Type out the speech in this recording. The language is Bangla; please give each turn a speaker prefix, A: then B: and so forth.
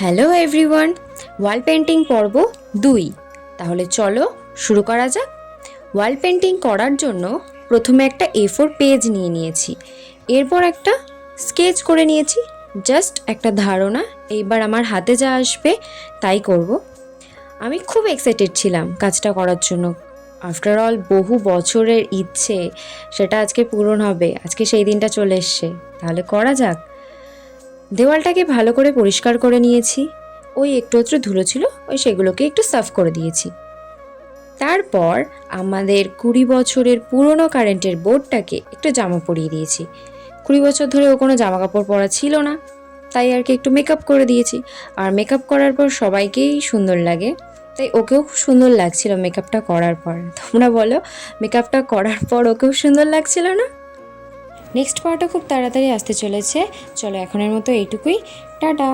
A: হ্যালো এভরিওয়ান, ওয়াল পেন্টিং পর্ব 2। তাহলে চলো শুরু করা যাক। ওয়াল পেন্টিং করার জন্য প্রথমে একটা A4 পেজ নিয়ে নিয়েছি, এরপর একটা স্কেচ করে নিয়েছি, জাস্ট একটা ধারণা এইবার আমার হাতে যা আসবে তাই করব। আমি খুব এক্সাইটেড ছিলাম কাজটা করার জন্য। আফটার অল বহু বছরের ইচ্ছে সেটা আজকে পূরণ হবে, আজকে সেই দিনটা চলে এসছে, তাহলে করা যাক। দেওয়ালটাকে ভালো করে পরিষ্কার করে নিয়েছি, ওই একটু ধুলো ছিল, সেগুলোকে একটু সাফ করে দিয়েছি। তারপর আমাদের 20 বছরের পুরনো কারেন্টের বোর্ডটাকে একটু জামা পরিয়ে দিয়েছি। 20 বছর ধরে ও কোনো জামা কাপড় পরা ছিল না, তাই আর কি একটু মেকআপ করে দিয়েছি। আর মেকআপ করার পর সবাইকেই সুন্দর লাগে, তাই ওকেও খুব সুন্দর লাগছিল মেকআপটা করার পর। তোমরা বলো, মেকআপটা করার পর ওকেও সুন্দর লাগছিল না? নেক্সট পার্টও খুব তাড়াতাড়ি আসতে চলেছে। চলো এখনের মতো এইটুকুই, টাটা।